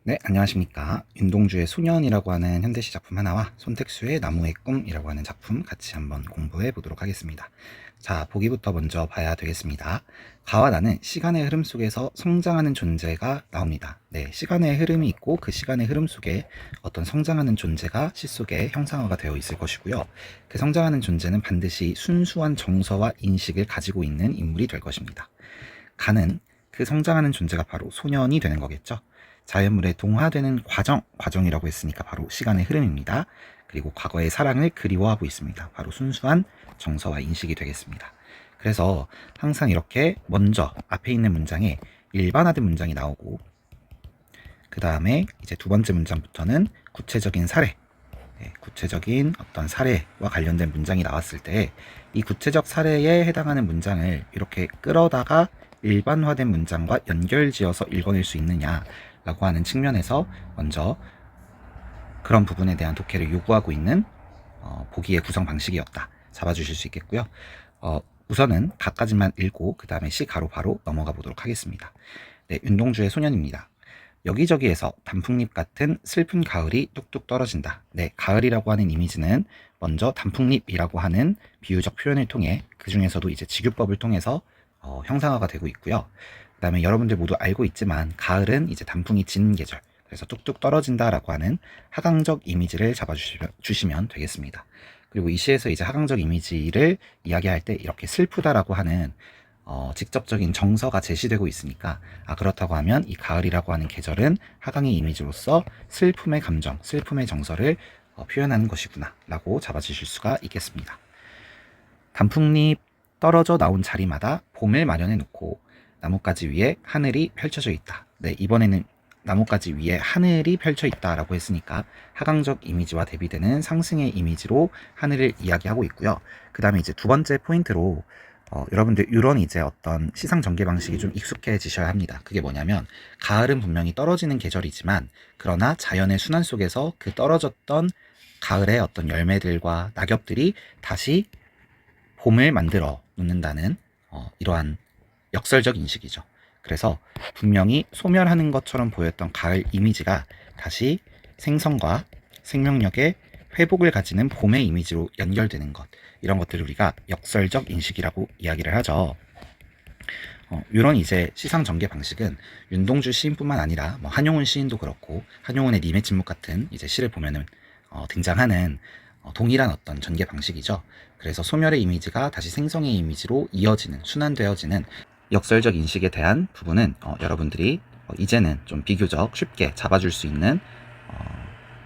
네, 안녕하십니까. 윤동주의 소년이라고 하는 현대시 작품 하나와 손택수의 나무의 꿈이라고 하는 작품 같이 한번 공부해 보도록 하겠습니다. 자, 보기부터 먼저 봐야 되겠습니다. 가와 나는 시간의 흐름 속에서 성장하는 존재가 나옵니다. 네, 시간의 흐름이 있고 그 시간의 흐름 속에 어떤 성장하는 존재가 시 속에 형상화가 되어 있을 것이고요. 그 성장하는 존재는 반드시 순수한 정서와 인식을 가지고 있는 인물이 될 것입니다. 가는 그 성장하는 존재가 바로 소년이 되는 거겠죠. 자연물에 동화되는 과정이라고 했으니까 바로 시간의 흐름입니다. 그리고 과거의 사랑을 그리워하고 있습니다. 바로 순수한 정서와 인식이 되겠습니다. 그래서 항상 이렇게 먼저 앞에 있는 문장에 일반화된 문장이 나오고 그 다음에 이제 두 번째 문장부터는 구체적인 사례, 구체적인 어떤 사례와 관련된 문장이 나왔을 때 이 구체적 사례에 해당하는 문장을 이렇게 끌어다가 일반화된 문장과 연결지어서 읽어낼 수 있느냐라고 하는 측면에서 먼저 그런 부분에 대한 독해를 요구하고 있는 보기의 구성 방식이었다. 잡아주실 수 있겠고요. 우선은 각가지만 읽고 그 다음에 시 가로 바로 넘어가 보도록 하겠습니다. 네, 윤동주의 소년입니다. 여기저기에서 단풍잎 같은 슬픈 가을이 뚝뚝 떨어진다. 네, 가을이라고 하는 이미지는 먼저 단풍잎이라고 하는 비유적 표현을 통해 그 중에서도 이제 직유법을 통해서 형상화가 되고 있고요. 그 다음에 여러분들 모두 알고 있지만 가을은 이제 단풍이 지는 계절, 그래서 뚝뚝 떨어진다라고 하는 하강적 이미지를 잡아주시면 되겠습니다. 그리고 이 시에서 이제 하강적 이미지를 이야기할 때 이렇게 슬프다라고 하는 직접적인 정서가 제시되고 있으니까 그렇다고 하면 이 가을이라고 하는 계절은 하강의 이미지로서 슬픔의 감정, 슬픔의 정서를 표현하는 것이구나 라고 잡아주실 수가 있겠습니다. 단풍잎 떨어져 나온 자리마다 봄을 마련해 놓고 나뭇가지 위에 하늘이 펼쳐져 있다. 네, 이번에는 나뭇가지 위에 하늘이 펼쳐 있다라고 했으니까 하강적 이미지와 대비되는 상승의 이미지로 하늘을 이야기하고 있고요. 그 다음에 이제 두 번째 포인트로 여러분들 이런 이제 어떤 시상 전개 방식이 좀 익숙해지셔야 합니다. 그게 뭐냐면 가을은 분명히 떨어지는 계절이지만 그러나 자연의 순환 속에서 그 떨어졌던 가을의 어떤 열매들과 낙엽들이 다시 봄을 만들어 놓는다는 이러한 역설적 인식이죠. 그래서 분명히 소멸하는 것처럼 보였던 가을 이미지가 다시 생성과 생명력의 회복을 가지는 봄의 이미지로 연결되는 것, 이런 것들을 우리가 역설적 인식이라고 이야기를 하죠. 이런 이제 시상 전개 방식은 윤동주 시인뿐만 아니라 뭐 한용운 시인도 그렇고 한용운의 님의 침묵 같은 이제 시를 보면은 등장하는 동일한 어떤 전개 방식이죠. 그래서 소멸의 이미지가 다시 생성의 이미지로 이어지는, 순환되어지는 역설적 인식에 대한 부분은 여러분들이 이제는 좀 비교적 쉽게 잡아줄 수 있는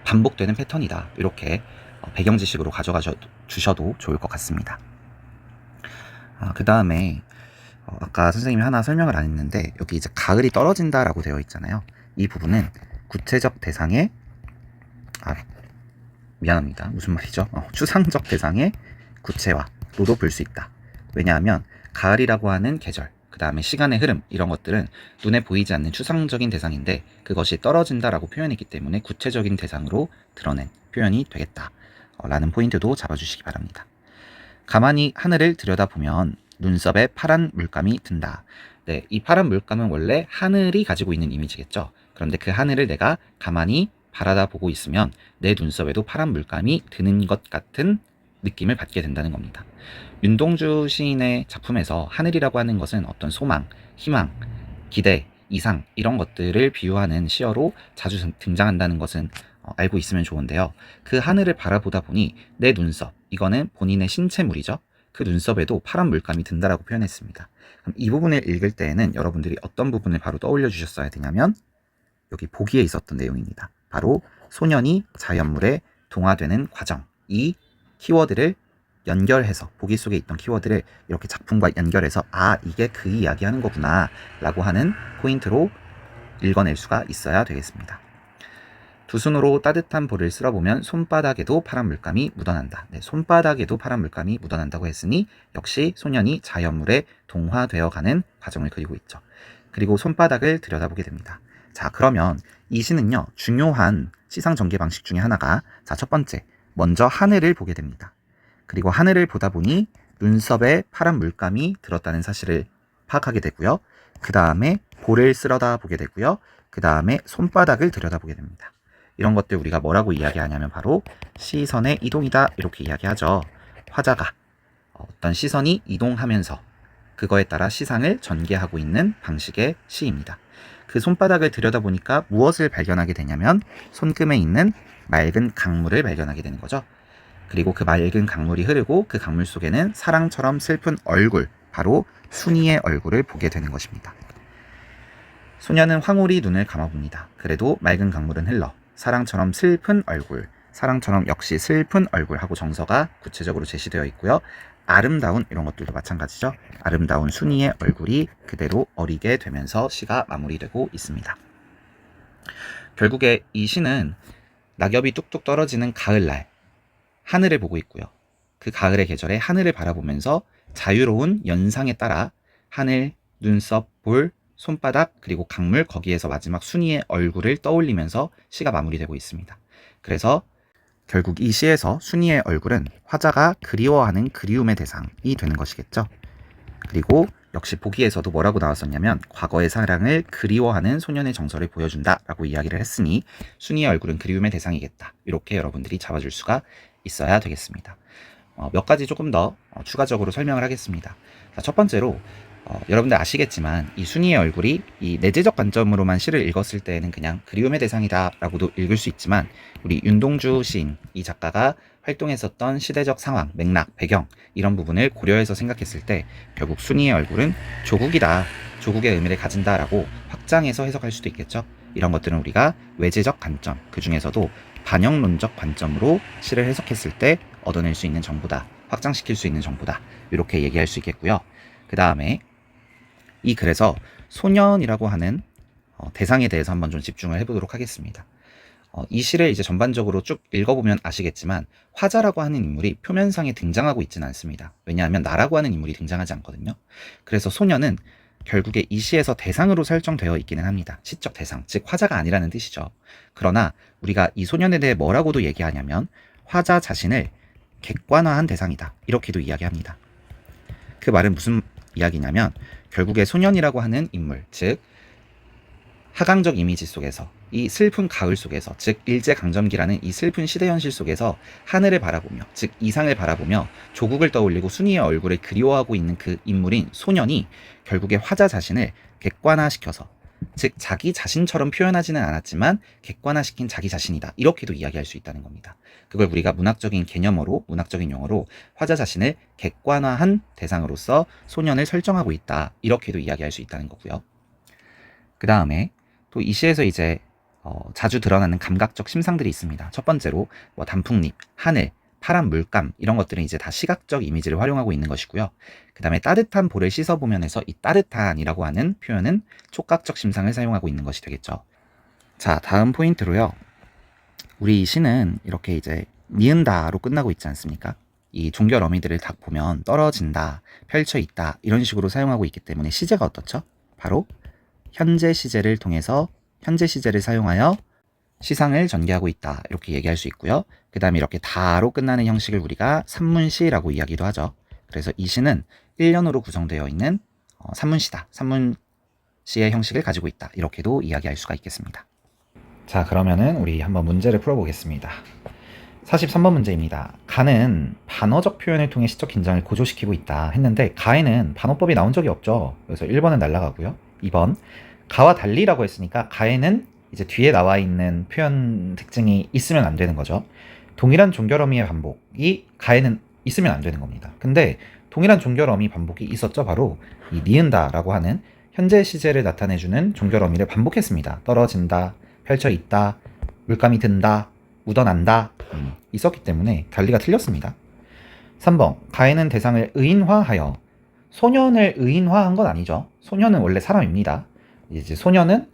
반복되는 패턴이다. 이렇게 배경 지식으로 가져가 주셔도 좋을 것 같습니다. 그 다음에 아까 선생님이 하나 설명을 안 했는데 여기 이제 가을이 떨어진다라고 되어 있잖아요. 이 부분은 구체적 대상의 미안합니다. 무슨 말이죠? 추상적 대상의 구체화로도 볼 수 있다. 왜냐하면 가을이라고 하는 계절, 그 다음에 시간의 흐름, 이런 것들은 눈에 보이지 않는 추상적인 대상인데 그것이 떨어진다라고 표현했기 때문에 구체적인 대상으로 드러낸 표현이 되겠다 라는 포인트도 잡아주시기 바랍니다. 가만히 하늘을 들여다보면 눈썹에 파란 물감이 든다. 네, 이 파란 물감은 원래 하늘이 가지고 있는 이미지겠죠. 그런데 그 하늘을 내가 가만히 바라다 보고 있으면 내 눈썹에도 파란 물감이 드는 것 같은 느낌을 받게 된다는 겁니다. 윤동주 시인의 작품에서 하늘이라고 하는 것은 어떤 소망, 희망, 기대, 이상, 이런 것들을 비유하는 시어로 자주 등장한다는 것은 알고 있으면 좋은데요. 그 하늘을 바라보다 보니 내 눈썹, 이거는 본인의 신체물이죠. 그 눈썹에도 파란 물감이 든다라고 표현했습니다. 그럼 이 부분을 읽을 때에는 여러분들이 어떤 부분을 바로 떠올려 주셨어야 되냐면 여기 보기에 있었던 내용입니다. 바로 소년이 자연물에 동화되는 과정, 이 키워드를 연결해서 보기 속에 있던 키워드를 이렇게 작품과 연결해서 이게 그 이야기하는 거구나 라고 하는 포인트로 읽어낼 수가 있어야 되겠습니다. 두 손으로 따뜻한 볼을 쓸어보면 손바닥에도 파란 물감이 묻어난다. 네, 손바닥에도 파란 물감이 묻어난다고 했으니 역시 소년이 자연물에 동화되어가는 과정을 그리고 있죠. 그리고 손바닥을 들여다보게 됩니다. 자, 그러면 이 시는요, 중요한 시상 전개 방식 중에 하나가 첫 번째, 먼저 하늘을 보게 됩니다. 그리고 하늘을 보다 보니 눈썹에 파란 물감이 들었다는 사실을 파악하게 되고요. 그 다음에 볼을 쓸어다 보게 되고요. 그 다음에 손바닥을 들여다보게 됩니다. 이런 것들 우리가 뭐라고 이야기하냐면 바로 시선의 이동이다 이렇게 이야기하죠. 화자가 어떤 시선이 이동하면서 그거에 따라 시상을 전개하고 있는 방식의 시입니다. 그 손바닥을 들여다보니까 무엇을 발견하게 되냐면 손금에 있는 맑은 강물을 발견하게 되는 거죠. 그리고 그 맑은 강물이 흐르고 그 강물 속에는 사랑처럼 슬픈 얼굴, 바로 순이의 얼굴을 보게 되는 것입니다. 소녀는 황홀히 눈을 감아봅니다. 그래도 맑은 강물은 흘러 사랑처럼 슬픈 얼굴, 사랑처럼 역시 슬픈 얼굴 하고 정서가 구체적으로 제시되어 있고요. 아름다운 이런 것들도 마찬가지죠. 아름다운 순이의 얼굴이 그대로 어리게 되면서 시가 마무리되고 있습니다. 결국에 이 시는 낙엽이 뚝뚝 떨어지는 가을날 하늘을 보고 있고요. 그 가을의 계절에 하늘을 바라보면서 자유로운 연상에 따라 하늘, 눈썹, 볼, 손바닥 그리고 강물 거기에서 마지막 순이의 얼굴을 떠올리면서 시가 마무리되고 있습니다. 그래서 결국 이 시에서 순이의 얼굴은 화자가 그리워하는 그리움의 대상이 되는 것이겠죠. 그리고 역시 보기에서도 뭐라고 나왔었냐면 과거의 사랑을 그리워하는 소년의 정서를 보여준다 라고 이야기를 했으니 순이의 얼굴은 그리움의 대상이겠다. 이렇게 여러분들이 잡아줄 수가 있어야 되겠습니다. 몇 가지 조금 더 추가적으로 설명을 하겠습니다. 자, 첫 번째로 여러분들 아시겠지만 이 순이의 얼굴이 이 내재적 관점으로만 시를 읽었을 때에는 그냥 그리움의 대상이다 라고도 읽을 수 있지만 우리 윤동주 시인 이 작가가 활동했었던 시대적 상황, 맥락, 배경 이런 부분을 고려해서 생각했을 때 결국 순이의 얼굴은 조국이다, 조국의 의미를 가진다 라고 확장해서 해석할 수도 있겠죠. 이런 것들은 우리가 외재적 관점, 그 중에서도 반영론적 관점으로 시를 해석했을 때 얻어낼 수 있는 정보다, 확장시킬 수 있는 정보다 이렇게 얘기할 수 있겠고요. 그 다음에 이 글에서 소년이라고 하는 대상에 대해서 한번 좀 집중을 해보도록 하겠습니다. 이 시를 이제 전반적으로 쭉 읽어보면 아시겠지만 화자라고 하는 인물이 표면상에 등장하고 있지는 않습니다. 왜냐하면 나라고 하는 인물이 등장하지 않거든요. 그래서 소년은 결국에 이 시에서 대상으로 설정되어 있기는 합니다. 시적 대상, 즉 화자가 아니라는 뜻이죠. 그러나 우리가 이 소년에 대해 뭐라고도 얘기하냐면 화자 자신을 객관화한 대상이다 이렇게도 이야기합니다. 그 말은 무슨 이야기냐면 결국에 소년이라고 하는 인물, 즉 하강적 이미지 속에서 이 슬픈 가을 속에서, 즉 일제강점기라는 이 슬픈 시대 현실 속에서 하늘을 바라보며, 즉 이상을 바라보며 조국을 떠올리고 순이의 얼굴을 그리워하고 있는 그 인물인 소년이 결국에 화자 자신을 객관화시켜서, 즉 자기 자신처럼 표현하지는 않았지만 객관화시킨 자기 자신이다 이렇게도 이야기할 수 있다는 겁니다. 그걸 우리가 문학적인 개념어로, 문학적인 용어로 화자 자신을 객관화한 대상으로서 소년을 설정하고 있다 이렇게도 이야기할 수 있다는 거고요. 그 다음에 또 이 시에서 이제 자주 드러나는 감각적 심상들이 있습니다. 첫 번째로 뭐 단풍잎, 하늘, 파란 물감 이런 것들은 이제 다 시각적 이미지를 활용하고 있는 것이고요. 그 다음에 따뜻한 볼을 씻어보면서 이 따뜻한이라고 하는 표현은 촉각적 심상을 사용하고 있는 것이 되겠죠. 자, 다음 포인트로요. 우리 이 시는 이렇게 이제 니은다로 끝나고 있지 않습니까? 이 종결 어미들을 딱 보면 떨어진다, 펼쳐있다 이런 식으로 사용하고 있기 때문에 시제가 어떻죠? 바로 현재 시제를 통해서 현재 시제를 사용하여 시상을 전개하고 있다 이렇게 얘기할 수 있고요. 그 다음에 이렇게 다로 끝나는 형식을 우리가 산문시라고 이야기도 하죠. 그래서 이 시는 1년으로 구성되어 있는 산문시다, 산문시의 형식을 가지고 있다 이렇게도 이야기할 수가 있겠습니다. 자, 그러면은 우리 한번 문제를 풀어보겠습니다. 43번 문제입니다. 가는 반어적 표현을 통해 시적 긴장을 고조시키고 있다 했는데 가에는 반어법이 나온 적이 없죠. 그래서 1번은 날라가고요. 2번 가와 달리라고 했으니까 가에는 이제 뒤에 나와 있는 표현 특징이 있으면 안 되는 거죠. 동일한 종결어미의 반복이 가에는 있으면 안 되는 겁니다. 근데 동일한 종결어미 반복이 있었죠. 바로 이 니은다라고 하는 현재 시제를 나타내주는 종결어미를 반복했습니다. 떨어진다, 펼쳐 있다, 물감이 든다, 묻어난다 있었기 때문에 달리가 틀렸습니다. 3번 가에는 대상을 의인화하여, 소년을 의인화한 건 아니죠. 소년은 원래 사람입니다. 이제 소년은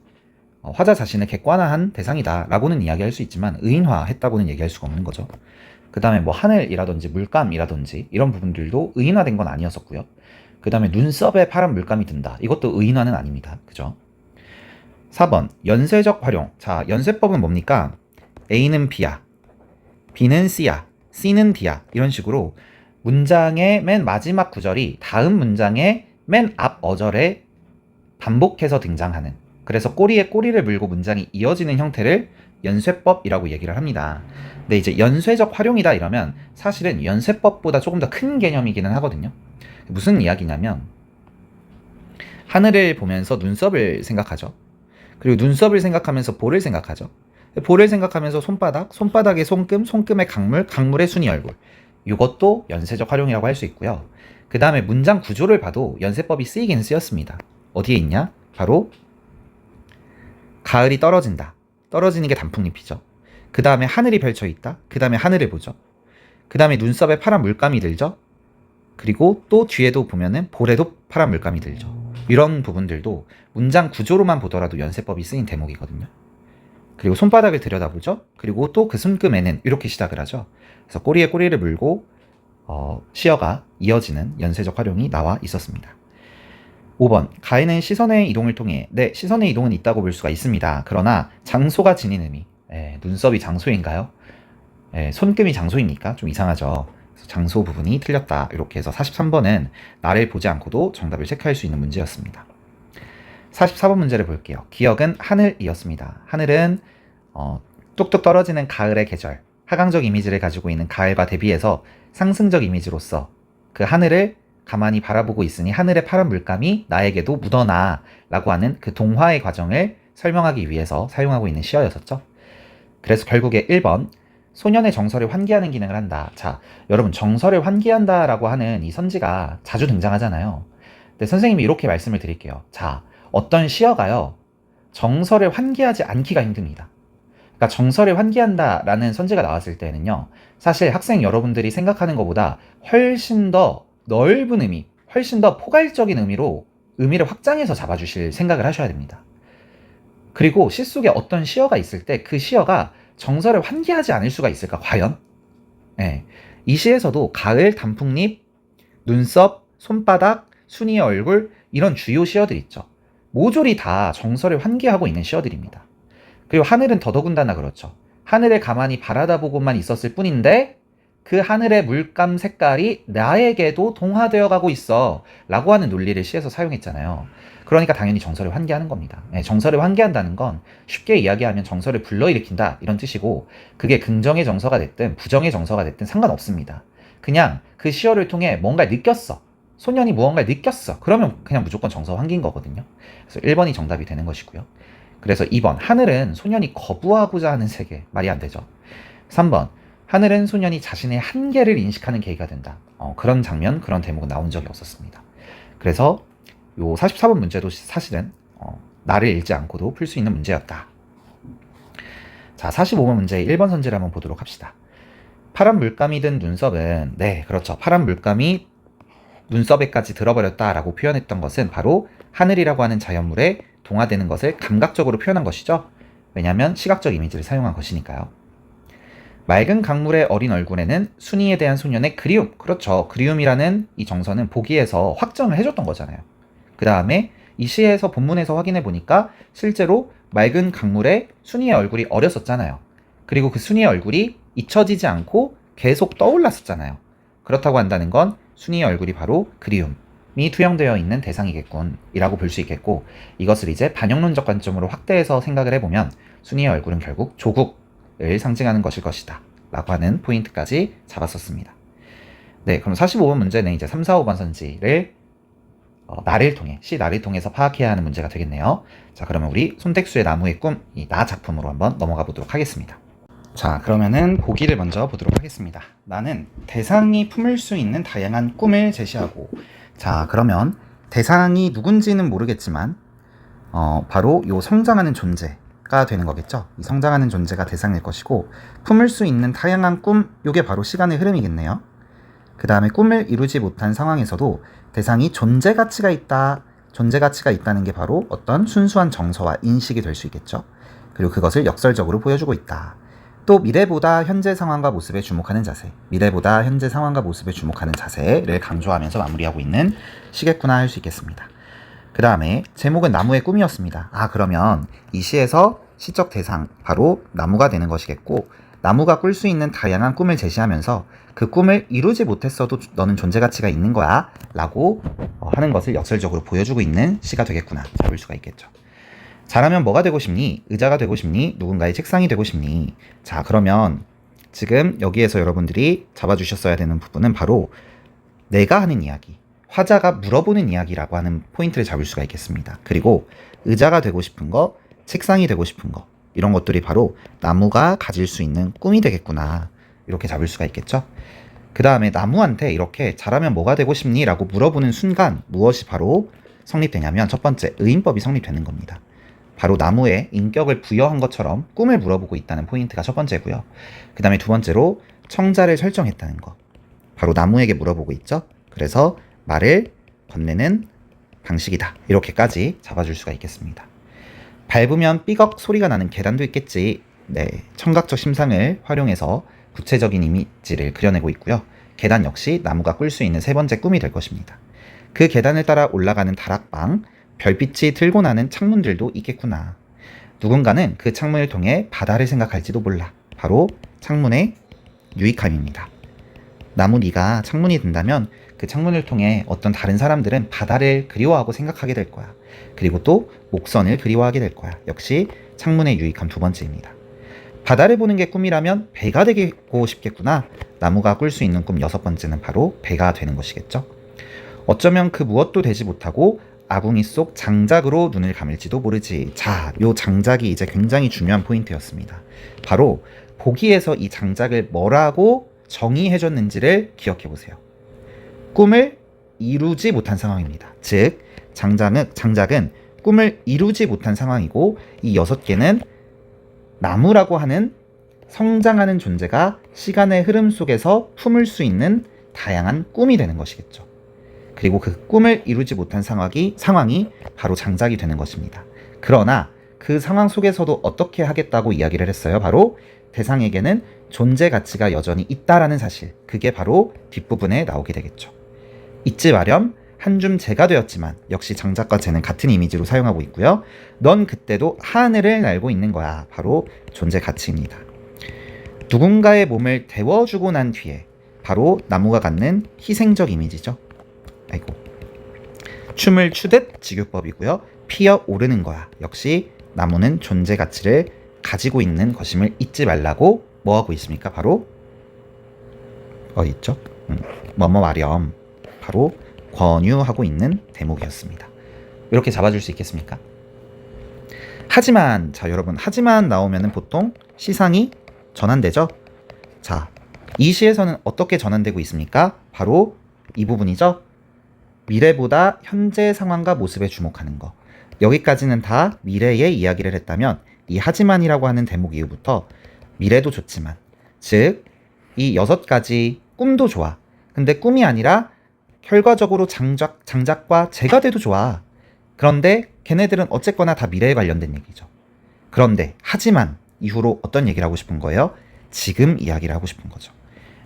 화자 자신을 객관화한 대상이다 라고는 이야기할 수 있지만 의인화했다고는 얘기할 수가 없는 거죠. 그 다음에 뭐 하늘이라든지 물감이라든지 이런 부분들도 의인화된 건 아니었었고요. 그 다음에 눈썹에 파란 물감이 든다, 이것도 의인화는 아닙니다. 그죠? 4번 연쇄적 활용. 자, 연쇄법은 뭡니까? A는 B야, B는 C야, C는 D야 이런 식으로 문장의 맨 마지막 구절이 다음 문장의 맨 앞 어절에 반복해서 등장하는, 그래서 꼬리에 꼬리를 물고 문장이 이어지는 형태를 연쇄법이라고 얘기를 합니다. 근데 이제 연쇄적 활용이다 이러면 사실은 연쇄법보다 조금 더 큰 개념이기는 하거든요. 무슨 이야기냐면 하늘을 보면서 눈썹을 생각하죠. 그리고 눈썹을 생각하면서 볼을 생각하죠. 볼을 생각하면서 손바닥, 손바닥의 손금, 손금의 강물, 강물의 순이 얼굴. 이것도 연쇄적 활용이라고 할 수 있고요. 그 다음에 문장 구조를 봐도 연쇄법이 쓰이긴 쓰였습니다. 어디에 있냐? 바로 가을이 떨어진다. 떨어지는 게 단풍잎이죠. 그 다음에 하늘이 펼쳐있다. 그 다음에 하늘을 보죠. 그 다음에 눈썹에 파란 물감이 들죠. 그리고 또 뒤에도 보면은 볼에도 파란 물감이 들죠. 이런 부분들도 문장 구조로만 보더라도 연쇄법이 쓰인 대목이거든요. 그리고 손바닥을 들여다보죠. 그리고 또 그 손금에는 이렇게 시작을 하죠. 그래서 꼬리에 꼬리를 물고 시어가 이어지는 연쇄적 활용이 나와 있었습니다. 5번, 가에는 시선의 이동을 통해, 네, 시선의 이동은 있다고 볼 수가 있습니다. 그러나 장소가 지닌 의미, 눈썹이 장소인가요? 손금이 장소입니까? 좀 이상하죠. 그래서 장소 부분이 틀렸다. 이렇게 해서 43번은 나를 보지 않고도 정답을 체크할 수 있는 문제였습니다. 44번 문제를 볼게요. 기억은 하늘이었습니다. 하늘은 뚝뚝 떨어지는 가을의 계절, 하강적 이미지를 가지고 있는 가을과 대비해서 상승적 이미지로서 그 하늘을 가만히 바라보고 있으니 하늘의 파란 물감이 나에게도 묻어나 라고 하는 그 동화의 과정을 설명하기 위해서 사용하고 있는 시어였었죠. 그래서 결국에 1번, 소년의 정서를 환기하는 기능을 한다. 자, 여러분, 정서를 환기한다 라고 하는 이 선지가 자주 등장하잖아요. 근데 선생님이 이렇게 말씀을 드릴게요. 자, 어떤 시어가요, 정서를 환기하지 않기가 힘듭니다. 그러니까 정서를 환기한다 라는 선지가 나왔을 때는요, 사실 학생 여러분들이 생각하는 것보다 훨씬 더 넓은 의미, 훨씬 더 포괄적인 의미로 의미를 확장해서 잡아주실 생각을 하셔야 됩니다. 그리고 시 속에 어떤 시어가 있을 때 그 시어가 정서를 환기하지 않을 수가 있을까, 과연? 이 시에서도 가을, 단풍잎, 눈썹, 손바닥, 순이의 얼굴, 이런 주요 시어들 있죠. 모조리 다 정서를 환기하고 있는 시어들입니다. 그리고 하늘은 더더군다나 그렇죠. 하늘을 가만히 바라다보고만 있었을 뿐인데 그 하늘의 물감 색깔이 나에게도 동화되어 가고 있어 라고 하는 논리를 시에서 사용했잖아요. 그러니까 당연히 정서를 환기하는 겁니다. 정서를 환기한다는 건 쉽게 이야기하면 정서를 불러일으킨다 이런 뜻이고, 그게 긍정의 정서가 됐든 부정의 정서가 됐든 상관없습니다. 그냥 그 시어를 통해 뭔가 느꼈어. 소년이 무언가를 느꼈어. 그러면 그냥 무조건 정서 환기인 거거든요. 그래서 1번이 정답이 되는 것이고요. 그래서 2번, 하늘은 소년이 거부하고자 하는 세계. 말이 안 되죠. 3번, 하늘은 소년이 자신의 한계를 인식하는 계기가 된다. 그런 장면, 그런 대목은 나온 적이 없었습니다. 그래서 요 44번 문제도 사실은 나를 읽지 않고도 풀 수 있는 문제였다. 자, 45번 문제 1번 선지를 한번 보도록 합시다. 파란 물감이 든 눈썹은, 네, 그렇죠. 파란 물감이 눈썹에까지 들어버렸다라고 표현했던 것은 바로 하늘이라고 하는 자연물에 동화되는 것을 감각적으로 표현한 것이죠. 왜냐하면 시각적 이미지를 사용한 것이니까요. 맑은 강물의 어린 얼굴에는 순이에 대한 소년의 그리움, 그렇죠. 그리움이라는 이 정서는 보기에서 확정을 해줬던 거잖아요. 그 다음에 이 시에서 본문에서 확인해 보니까 실제로 맑은 강물에 순이의 얼굴이 어렸었잖아요. 그리고 그 순이의 얼굴이 잊혀지지 않고 계속 떠올랐었잖아요. 그렇다고 한다는 건 순이의 얼굴이 바로 그리움이 투영되어 있는 대상이겠군 이라고 볼 수 있겠고, 이것을 이제 반영론적 관점으로 확대해서 생각을 해보면 순이의 얼굴은 결국 조국을 상징하는 것일 것이다 라고 하는 포인트까지 잡았었습니다. 네, 그럼 45번 문제는 이제 3, 4, 5번 선지를 나를 통해, 시 나를 통해서 파악해야 하는 문제가 되겠네요. 자, 그러면 우리 손택수의 나무의 꿈, 이 나 작품으로 한번 넘어가 보도록 하겠습니다. 자, 그러면은 보기를 먼저 보도록 하겠습니다. 나는 대상이 품을 수 있는 다양한 꿈을 제시하고, 자, 그러면 대상이 누군지는 모르겠지만 바로 요 성장하는 존재가 되는 거겠죠. 이 성장하는 존재가 대상일 것이고, 품을 수 있는 다양한 꿈, 요게 바로 시간의 흐름이겠네요. 그 다음에 꿈을 이루지 못한 상황에서도 대상이 존재 가치가 있다. 존재 가치가 있다는 게 바로 어떤 순수한 정서와 인식이 될 수 있겠죠. 그리고 그것을 역설적으로 보여주고 있다. 또 미래보다 현재 상황과 모습에 주목하는 자세, 미래보다 현재 상황과 모습에 주목하는 자세를 강조하면서 마무리하고 있는 시겠구나 할 수 있겠습니다. 그 다음에 제목은 나무의 꿈이었습니다. 그러면 이 시에서 시적 대상, 바로 나무가 되는 것이겠고, 나무가 꿀 수 있는 다양한 꿈을 제시하면서 그 꿈을 이루지 못했어도 너는 존재 가치가 있는 거야 라고 하는 것을 역설적으로 보여주고 있는 시가 되겠구나 잡을 수가 있겠죠. 자라면 뭐가 되고 싶니? 의자가 되고 싶니? 누군가의 책상이 되고 싶니? 자, 그러면 지금 여기에서 여러분들이 잡아주셨어야 되는 부분은 바로 내가 하는 이야기, 화자가 물어보는 이야기라고 하는 포인트를 잡을 수가 있겠습니다. 그리고 의자가 되고 싶은 거, 책상이 되고 싶은 거, 이런 것들이 바로 나무가 가질 수 있는 꿈이 되겠구나 이렇게 잡을 수가 있겠죠. 그 다음에 나무한테 이렇게 자라면 뭐가 되고 싶니? 라고 물어보는 순간 무엇이 바로 성립되냐면 첫 번째 의인법이 성립되는 겁니다. 바로 나무에 인격을 부여한 것처럼 꿈을 물어보고 있다는 포인트가 첫 번째고요. 그 다음에 두 번째로 청자를 설정했다는 거. 바로 나무에게 물어보고 있죠. 그래서 말을 건네는 방식이다. 이렇게까지 잡아줄 수가 있겠습니다. 밟으면 삐걱 소리가 나는 계단도 있겠지. 네, 청각적 심상을 활용해서 구체적인 이미지를 그려내고 있고요. 계단 역시 나무가 꿀 수 있는 세 번째 꿈이 될 것입니다. 그 계단을 따라 올라가는 다락방, 별빛이 들고 나는 창문들도 있겠구나. 누군가는 그 창문을 통해 바다를 생각할지도 몰라. 바로 창문의 유익함입니다. 나무 네가 창문이 된다면 그 창문을 통해 어떤 다른 사람들은 바다를 그리워하고 생각하게 될 거야. 그리고 또 목선을 그리워하게 될 거야. 역시 창문의 유익함 두 번째입니다. 바다를 보는 게 꿈이라면 배가 되고 싶겠구나. 나무가 꿀 수 있는 꿈 여섯 번째는 바로 배가 되는 것이겠죠. 어쩌면 그 무엇도 되지 못하고 아궁이 속 장작으로 눈을 감을지도 모르지. 자, 요 장작이 이제 굉장히 중요한 포인트였습니다. 바로 보기에서 이 장작을 뭐라고 정의해줬는지를 기억해보세요. 꿈을 이루지 못한 상황입니다. 즉, 장작은 꿈을 이루지 못한 상황이고 이 6개는 나무라고 하는 성장하는 존재가 시간의 흐름 속에서 품을 수 있는 다양한 꿈이 되는 것이겠죠. 그리고 그 꿈을 이루지 못한 상황이 바로 장작이 되는 것입니다. 그러나 그 상황 속에서도 어떻게 하겠다고 이야기를 했어요? 바로 대상에게는 존재 가치가 여전히 있다라는 사실. 그게 바로 뒷부분에 나오게 되겠죠. 잊지 마렴. 한 줌 재가 되었지만 역시 장작과 재는 같은 이미지로 사용하고 있고요. 넌 그때도 하늘을 날고 있는 거야. 바로 존재 가치입니다. 누군가의 몸을 데워주고 난 뒤에 바로 나무가 갖는 희생적 이미지죠. 아이고. 춤을 추듯 직유법이고요. 피어오르는 거야. 역시 나무는 존재 가치를 가지고 있는 것임을 잊지 말라고 뭐 하고 있습니까? 바로 어디 있죠? 뭐뭐 마렴. 바로 권유하고 있는 대목이었습니다. 이렇게 잡아줄 수 있겠습니까? 하지만, 자 여러분, 하지만 나오면은 보통 시상이 전환되죠? 자, 이 시에서는 어떻게 전환되고 있습니까? 바로 이 부분이죠? 미래보다 현재 상황과 모습에 주목하는 거. 여기까지는 다 미래의 이야기를 했다면 이 하지만이라고 하는 대목 이후부터 미래도 좋지만, 즉 이 6가지 꿈도 좋아. 근데 꿈이 아니라 결과적으로 장작과 재가 돼도 좋아. 그런데 걔네들은 어쨌거나 다 미래에 관련된 얘기죠. 그런데 하지만 이후로 어떤 얘기를 하고 싶은 거예요? 지금 이야기를 하고 싶은 거죠.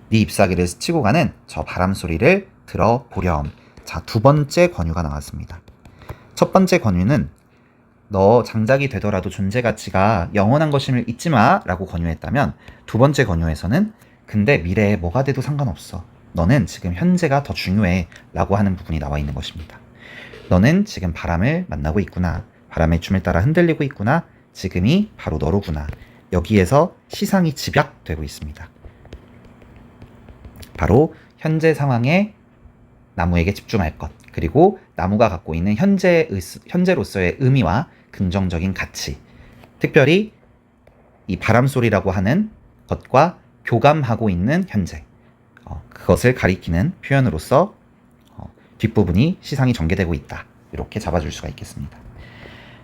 네 잎사귀를 스치고 가는 저 바람 소리를 들어보렴. 자, 두 번째 권유가 나왔습니다. 첫 번째 권유는 너 장작이 되더라도 존재 가치가 영원한 것임을 잊지 마 라고 권유했다면, 두 번째 권유에서는 근데 미래에 뭐가 돼도 상관없어. 너는 지금 현재가 더 중요해 라고 하는 부분이 나와 있는 것입니다. 너는 지금 바람을 만나고 있구나. 바람의 춤을 따라 흔들리고 있구나. 지금이 바로 너로구나. 여기에서 시상이 집약되고 있습니다. 바로 현재 상황에 나무에게 집중할 것, 그리고 나무가 갖고 있는 현재로서의 의미와 긍정적인 가치, 특별히 이 바람소리라고 하는 것과 교감하고 있는 현재, 그것을 가리키는 표현으로서 뒷부분이 시상이 전개되고 있다. 이렇게 잡아줄 수가 있겠습니다.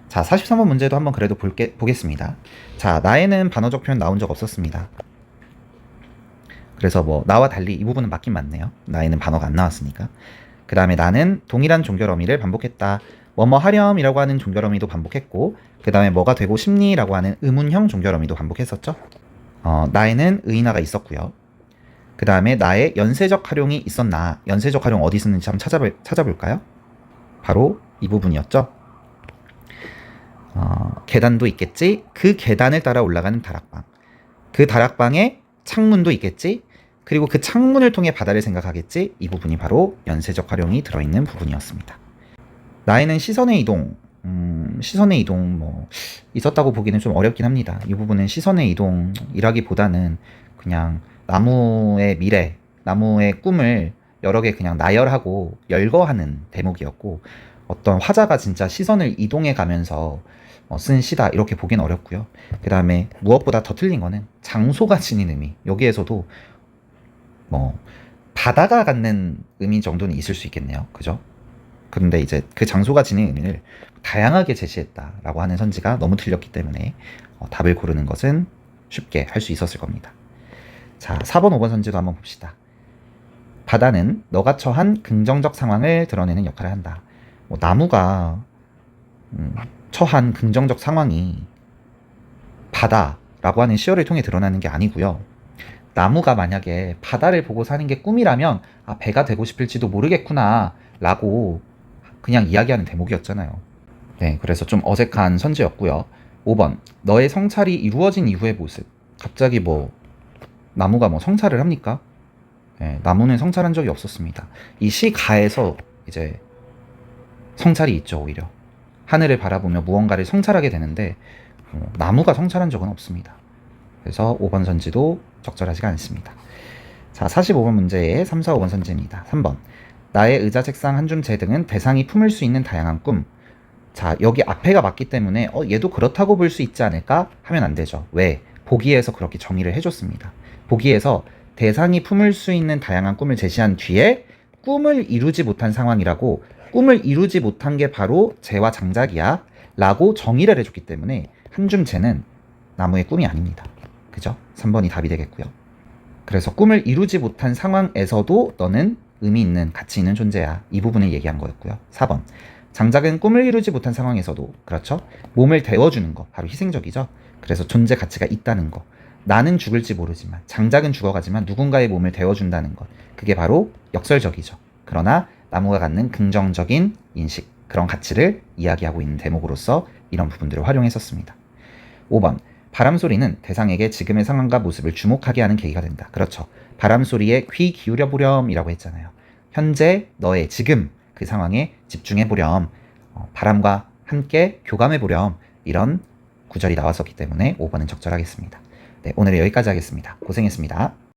자, 43번 문제도 한번 그래도 보겠습니다. 자, 나에는 반어적 표현 나온 적 없었습니다. 그래서 뭐 나와 달리 이 부분은 맞긴 맞네요. 나에는 반어가 안 나왔으니까. 그 다음에 나는 동일한 종결 어미를 반복했다. 뭐뭐 하렴이라고 하는 종결 어미도 반복했고, 그 다음에 뭐가 되고 싶니라고 하는 의문형 종결 어미도 반복했었죠. 나에는 의인화가 있었고요. 그 다음에 나의 연쇄적 활용이 있었나. 연쇄적 활용 어디 있었는지 한번 찾아볼까요? 바로 이 부분이었죠. 계단도 있겠지. 그 계단을 따라 올라가는 다락방. 그 다락방에 창문도 있겠지? 그리고 그 창문을 통해 바다를 생각하겠지? 이 부분이 바로 연쇄적 활용이 들어있는 부분이었습니다. 나에는 시선의 이동 뭐 있었다고 보기는 좀 어렵긴 합니다. 이 부분은 시선의 이동이라기보다는 그냥 나무의 미래, 나무의 꿈을 여러 개 그냥 나열하고 열거하는 대목이었고, 어떤 화자가 진짜 시선을 이동해 가면서 쓴 시다 이렇게 보기는 어렵고요. 그 다음에 무엇보다 더 틀린 거는 장소가 지닌 의미. 여기에서도 뭐 바다가 갖는 의미 정도는 있을 수 있겠네요. 그죠? 그런데 이제 그 장소가 지닌 의미를 다양하게 제시했다라고 하는 선지가 너무 틀렸기 때문에 답을 고르는 것은 쉽게 할 수 있었을 겁니다. 자, 4번, 5번 선지도 한번 봅시다. 바다는 너가 처한 긍정적 상황을 드러내는 역할을 한다. 뭐 나무가 처한 긍정적 상황이 바다라고 하는 시어를 통해 드러나는 게 아니고요. 나무가 만약에 바다를 보고 사는 게 꿈이라면 아, 배가 되고 싶을지도 모르겠구나 라고 그냥 이야기하는 대목이었잖아요. 네, 그래서 좀 어색한 선지였고요. 5번, 너의 성찰이 이루어진 이후의 모습. 갑자기 뭐 나무가 뭐 성찰을 합니까? 네, 나무는 성찰한 적이 없었습니다. 이 시가에서 이제 성찰이 있죠. 오히려 하늘을 바라보며 무언가를 성찰하게 되는데 나무가 성찰한 적은 없습니다. 그래서 5번 선지도 적절하지가 않습니다. 자, 45번 문제의 3, 4, 5번 선지입니다. 3번, 나의 의자, 책상, 한줌재 등은 대상이 품을 수 있는 다양한 꿈. 자, 여기 앞에가 맞기 때문에 얘도 그렇다고 볼 수 있지 않을까 하면 안 되죠. 왜? 보기에서 그렇게 정의를 해줬습니다. 보기에서 대상이 품을 수 있는 다양한 꿈을 제시한 뒤에 꿈을 이루지 못한 상황이라고, 꿈을 이루지 못한 게 바로 재와 장작이야 라고 정의를 해줬기 때문에 한줌재는 나무의 꿈이 아닙니다. 그죠? 3번이 답이 되겠고요. 그래서 꿈을 이루지 못한 상황에서도 너는 의미 있는, 가치 있는 존재야. 이 부분을 얘기한 거였고요. 4번, 장작은 꿈을 이루지 못한 상황에서도, 그렇죠? 몸을 데워주는 거, 바로 희생적이죠? 그래서 존재 가치가 있다는 거. 나는 죽을지 모르지만, 장작은 죽어가지만 누군가의 몸을 데워준다는 것. 그게 바로 역설적이죠. 그러나 나무가 갖는 긍정적인 인식, 그런 가치를 이야기하고 있는 대목으로서 이런 부분들을 활용했었습니다. 5번, 바람소리는 대상에게 지금의 상황과 모습을 주목하게 하는 계기가 된다. 그렇죠. 바람소리에 귀 기울여 보렴 이라고 했잖아요. 현재 너의 지금 그 상황에 집중해 보렴, 바람과 함께 교감해 보렴, 이런 구절이 나왔었기 때문에 5번은 적절하겠습니다. 네, 오늘은 여기까지 하겠습니다. 고생했습니다.